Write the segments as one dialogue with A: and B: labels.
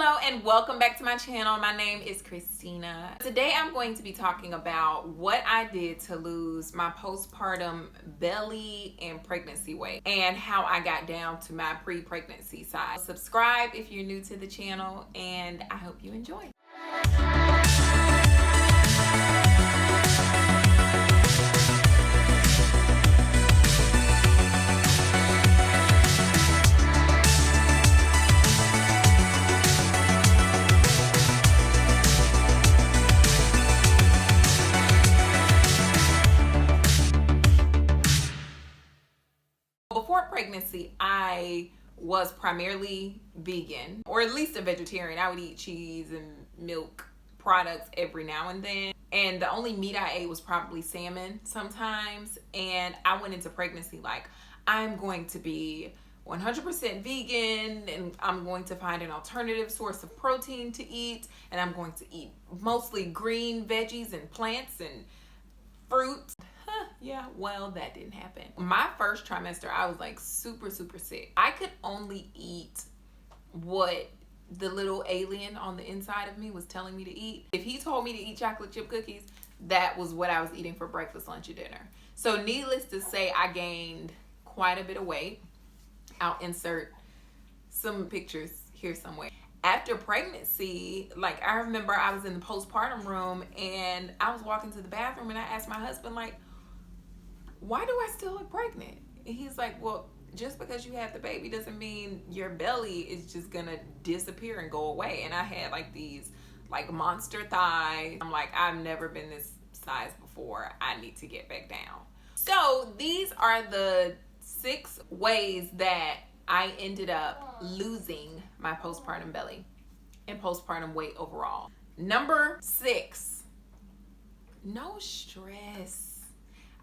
A: Hello and welcome back to my channel. My name is Christina. Today I'm going to be talking about what I did to lose my postpartum belly and pregnancy weight and how I got down to my pre-pregnancy size. Subscribe if you're new to the channel and I hope you enjoy. Before pregnancy, I was primarily vegan, or at least a vegetarian. I would eat cheese and milk products every now and then. And the only meat I ate was probably salmon sometimes. And I went into pregnancy like, I'm going to be 100% vegan and I'm going to find an alternative source of protein to eat. And I'm going to eat mostly green veggies and plants and fruits. Yeah, well, that didn't happen. My first trimester, I was like super sick. I could only eat what the little alien on the inside of me was telling me to eat. If he told me to eat chocolate chip cookies, that was what I was eating for breakfast, lunch, and dinner. So needless to say, I gained quite a bit of weight. I'll insert some pictures here somewhere. After pregnancy, like I remember I was in the postpartum room and I was walking to the bathroom and I asked my husband, like, why do I still look pregnant? And he's like, well, just because you have the baby doesn't mean your belly is just gonna disappear and go away. And I had like these like monster thighs. I'm like, I've never been this size before. I need to get back down. So these are the 6 ways that I ended up losing my postpartum belly and postpartum weight overall. Number 6, no stress.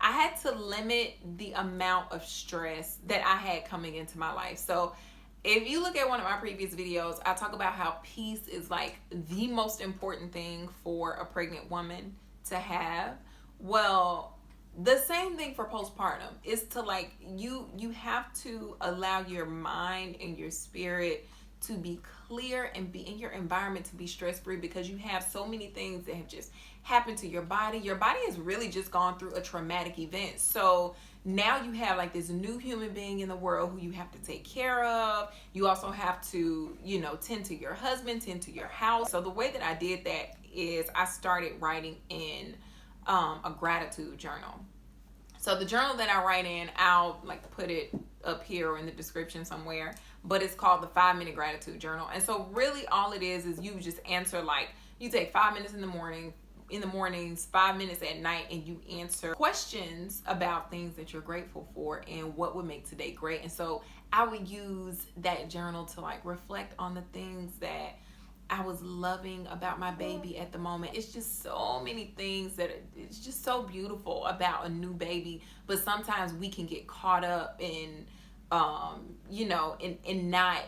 A: I had to limit the amount of stress that I had coming into my life. So if you look at one of my previous videos, I talk about how peace is like the most important thing for a pregnant woman to have. Well, the same thing for postpartum is to like, you have to allow your mind and your spirit to be clear and be in your environment to be stress-free, because you have so many things that have just happened to your body. Your body has really just gone through a traumatic event. So now you have like this new human being in the world who you have to take care of. You also have to, you know, tend to your husband, tend to your house. So the way that I did that is I started writing in a gratitude journal. So the journal that I write in, I'll like put it up here or in the description somewhere, but it's called the 5-minute gratitude journal. And so really all it is you just answer, like, you take 5 minutes in the mornings, 5 minutes at night, and you answer questions about things that you're grateful for and what would make today great. And so I would use that journal to like reflect on the things that I was loving about my baby at the moment. It's just so many things that it's just so beautiful about a new baby, but sometimes we can get caught up in you know, in not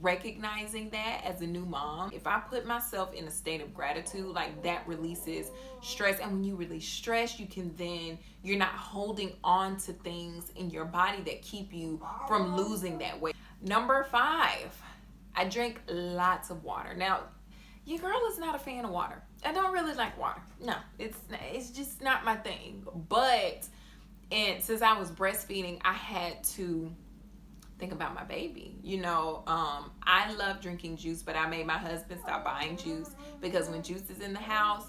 A: recognizing that as a new mom. If I put myself in a state of gratitude, like that releases stress. And when you release stress, you're not holding on to things in your body that keep you from losing that weight. Number 5, I drink lots of water. Now, your girl is not a fan of water. I don't really like water. No, it's just not my thing. But since I was breastfeeding, I had to think about my baby. You know, I love drinking juice, but I made my husband stop buying juice because when juice is in the house,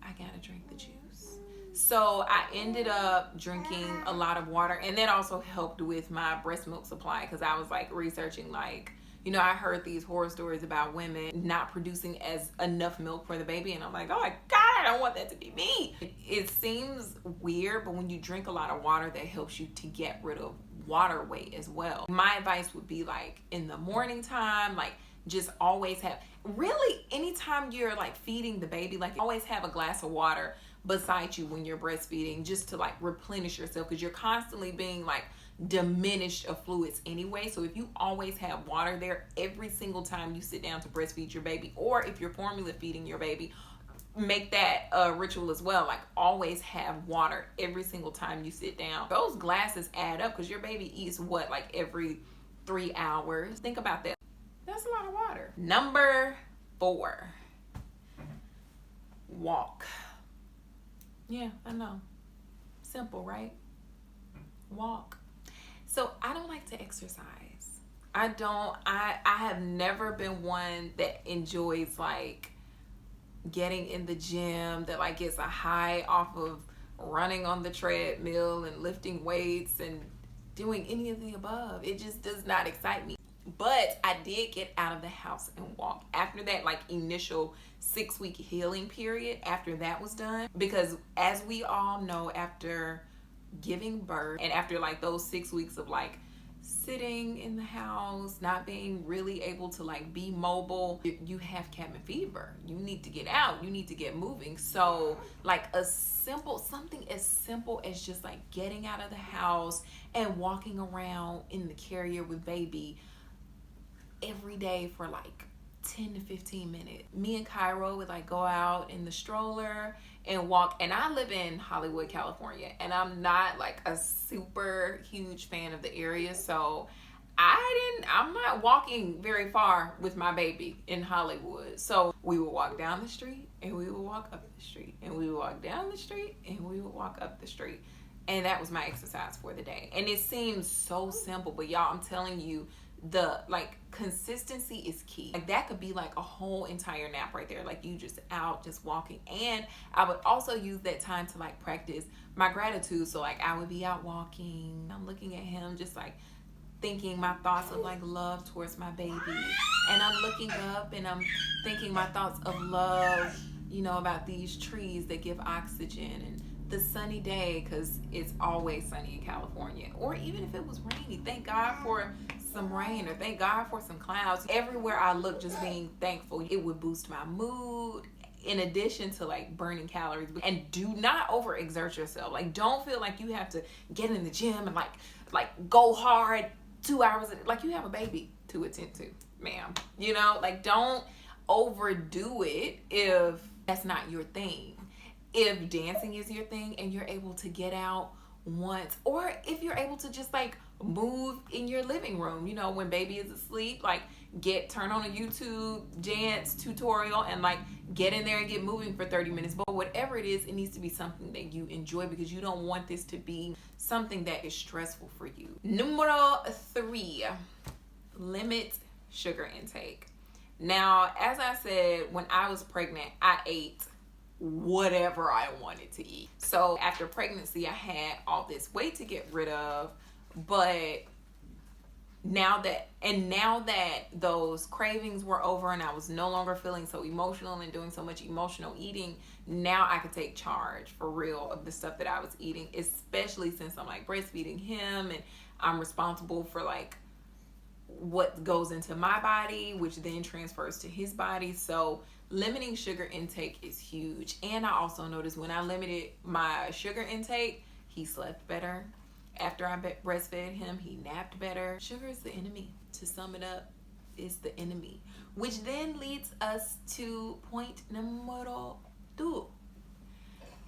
A: I gotta drink the juice. So I ended up drinking a lot of water, and that also helped with my breast milk supply, because I was like researching, like, you know, I heard these horror stories about women not producing as enough milk for the baby, and I'm like, oh my God, I don't want that to be me. It seems weird, but when you drink a lot of water, that helps you to get rid of water weight as well. My advice would be like in the morning time, like just always have, really anytime you're like feeding the baby, like always have a glass of water beside you when you're breastfeeding, just to like replenish yourself, because you're constantly being like diminished of fluids anyway. So if you always have water there every single time you sit down to breastfeed your baby, or if you're formula feeding your baby, make that a ritual as well. Like always have water every single time you sit down. Those glasses add up, because your baby eats what, like every 3 hours. Think about that. That's a lot of water. Number 4, walk. Yeah, I know. Simple, right? Walk. So I don't like to exercise. I have never been one that enjoys like getting in the gym, that like gets a high off of running on the treadmill and lifting weights and doing any of the above. It just does not excite me. But I did get out of the house and walk after that like initial 6-week healing period. After that was done, because as we all know, after giving birth and after like those 6 weeks of like sitting in the house, not being really able to like be mobile, you have cabin fever. You need to get out, you need to get moving. So like something as simple as just like getting out of the house and walking around in the carrier with baby every day for like 10 to 15 minutes. Me and Cairo would like go out in the stroller and walk. And I live in Hollywood, California, and I'm not like a super huge fan of the area, so I'm not walking very far with my baby in Hollywood. So we would walk down the street and we would walk up the street and we would walk down the street and we would walk up the street. And that was my exercise for the day. And it seems so simple, but y'all, I'm telling you, the like consistency is key. Like that could be like a whole entire nap right there, like you just out just walking. And I would also use that time to like practice my gratitude. So like I would be out walking, I'm looking at him, just like thinking my thoughts of like love towards my baby, and I'm looking up and I'm thinking my thoughts of love, you know, about these trees that give oxygen, and the sunny day, because it's always sunny in California. Or even if it was rainy, thank God for some rain, or thank God for some clouds. Everywhere I look, just being thankful, it would boost my mood, in addition to like burning calories. And do not overexert yourself. Like don't feel like you have to get in the gym and like go hard 2 hours, like you have a baby to attend to, ma'am. You know, like don't overdo it if that's not your thing. If dancing is your thing and you're able to get out once, or if you're able to just like move in your living room, you know, when baby is asleep, like turn on a YouTube dance tutorial and like get in there and get moving for 30 minutes. But whatever it is, it needs to be something that you enjoy, because you don't want this to be something that is stressful for you. Numero 3, limit sugar intake. Now, as I said, when I was pregnant, I ate whatever I wanted to eat. So after pregnancy, I had all this weight to get rid of, but now that those cravings were over and I was no longer feeling so emotional and doing so much emotional eating, now I could take charge for real of the stuff that I was eating, especially since I'm like breastfeeding him and I'm responsible for like what goes into my body, which then transfers to his body. So limiting sugar intake is huge. And I also noticed when I limited my sugar intake, he slept better. After I breastfed him, he napped better. Sugar is the enemy. To sum it up, it's the enemy. Which then leads us to point numero 2.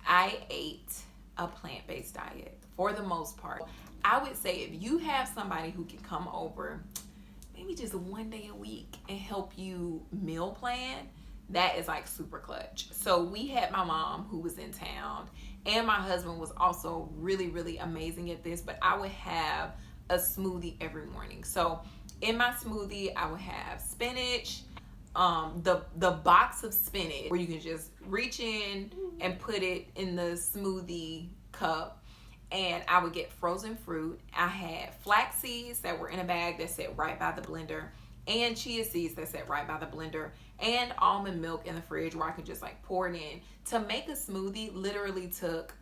A: I ate a plant-based diet for the most part. I would say if you have somebody who can come over maybe just one day a week and help you meal plan, that is like super clutch. So we had my mom who was in town, and my husband was also really, really amazing at this, but I would have a smoothie every morning. So in my smoothie, I would have spinach, the box of spinach where you can just reach in and put it in the smoothie cup. And I would get frozen fruit. I had flax seeds that were in a bag that sat right by the blender, and chia seeds that sat right by the blender, and almond milk in the fridge where I could just like pour it in. To make a smoothie literally took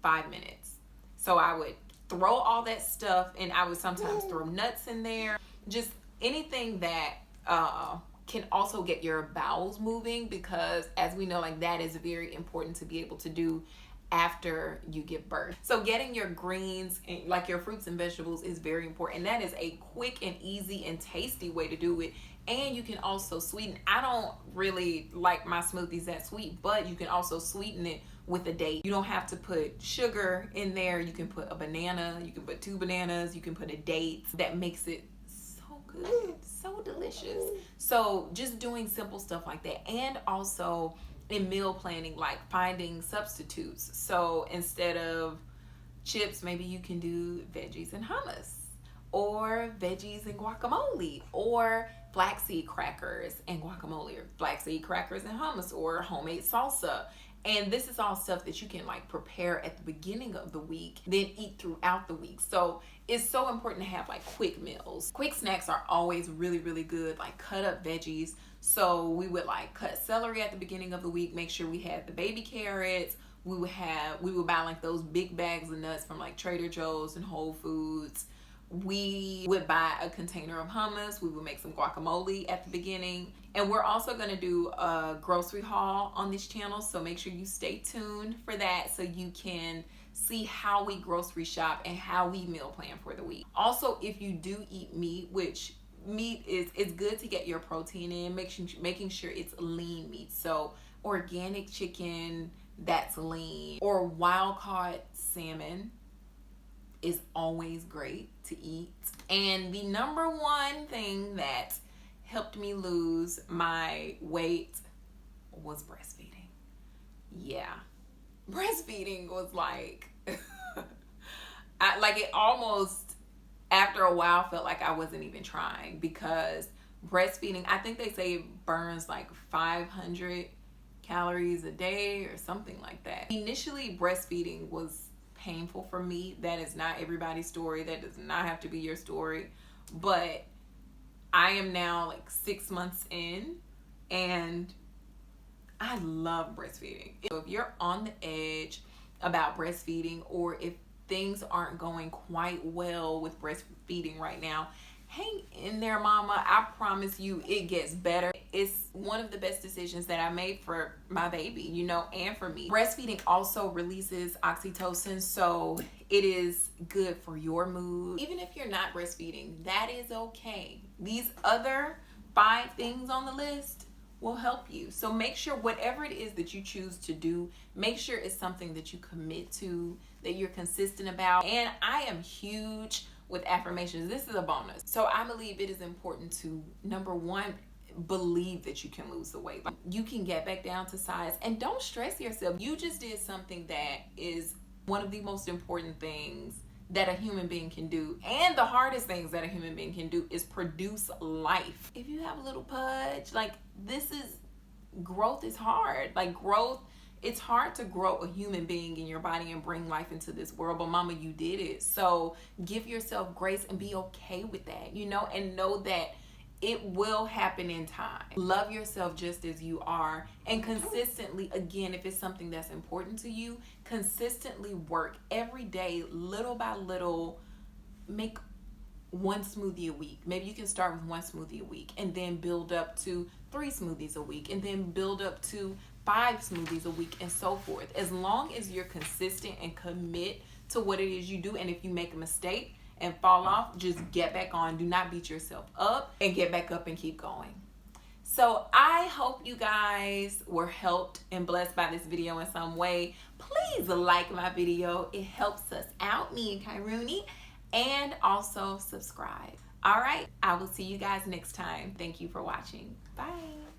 A: 5 minutes. So I would throw all that stuff, and I would sometimes throw nuts in there, just anything that can also get your bowels moving, because as we know, like that is very important to be able to do after you give birth. So getting your greens and like your fruits and vegetables is very important. And that is a quick and easy and tasty way to do it. And you can also sweeten. I don't really like my smoothies that sweet, but you can also sweeten it with a date. You don't have to put sugar in there. You can put a banana, you can put 2 bananas, you can put a date. That makes it so good, so delicious. So just doing simple stuff like that, and also in meal planning, like finding substitutes. So instead of chips, maybe you can do veggies and hummus, or veggies and guacamole, or flaxseed crackers and guacamole, or flaxseed crackers and hummus, or homemade salsa. And this is all stuff that you can like prepare at the beginning of the week, then eat throughout the week. So it's so important to have like quick meals. Quick snacks are always really, really good, like cut up veggies. So we would like cut celery at the beginning of the week, make sure we had the baby carrots. We would buy like those big bags of nuts from like Trader Joe's and Whole Foods. We would buy a container of hummus. We would make some guacamole at the beginning. And we're also going to do a grocery haul on this channel, so make sure you stay tuned for that so you can see how we grocery shop and how we meal plan for the week. Also, if you do eat meat, which meat it's good to get your protein in, making sure it's lean meat. So organic chicken that's lean, or wild caught salmon is always great to eat. And the number one thing that helped me lose my weight was breastfeeding. Yeah, breastfeeding was like it almost, after a while, felt like I wasn't even trying, because breastfeeding, I think they say it burns like 500 calories a day or something like that. Initially, breastfeeding was painful for me. That is not everybody's story. That does not have to be your story. But I am now like 6 months in, and I love breastfeeding. So if you're on the edge about breastfeeding, or if things aren't going quite well with breastfeeding right now, hang in there, mama. I promise you it gets better. It's one of the best decisions that I made for my baby, you know, and for me. Breastfeeding also releases oxytocin, so it is good for your mood. Even if you're not breastfeeding, that is okay. These other 5 things on the list will help you. So make sure whatever it is that you choose to do, make sure it's something that you commit to, that you're consistent about. And I am huge with affirmations. This is a bonus. So I believe it is important to, number one, believe that you can lose the weight. You can get back down to size, and don't stress yourself. You just did something that is one of the most important things that a human being can do, and the hardest things that a human being can do is produce life. If you have a little pudge, like, growth is hard. Like, growth, it's hard to grow a human being in your body and bring life into this world, but mama, you did it. So give yourself grace and be okay with that, you know, and know that it will happen in time. Love yourself just as you are, and consistently, again, if it's something that's important to you, consistently work every day, little by little. Make 1 smoothie a week. Maybe you can start with 1 smoothie a week, and then build up to 3 smoothies a week, and then build up to 5 smoothies a week, and so forth. As long as you're consistent and commit to what it is you do, and if you make a mistake and fall off, just get back on. Do not beat yourself up, and get back up and keep going. So I hope you guys were helped and blessed by this video in some way. Please like my video. It helps us out, me and Kairuni. And also subscribe. All right, I will see you guys next time. Thank you for watching. Bye.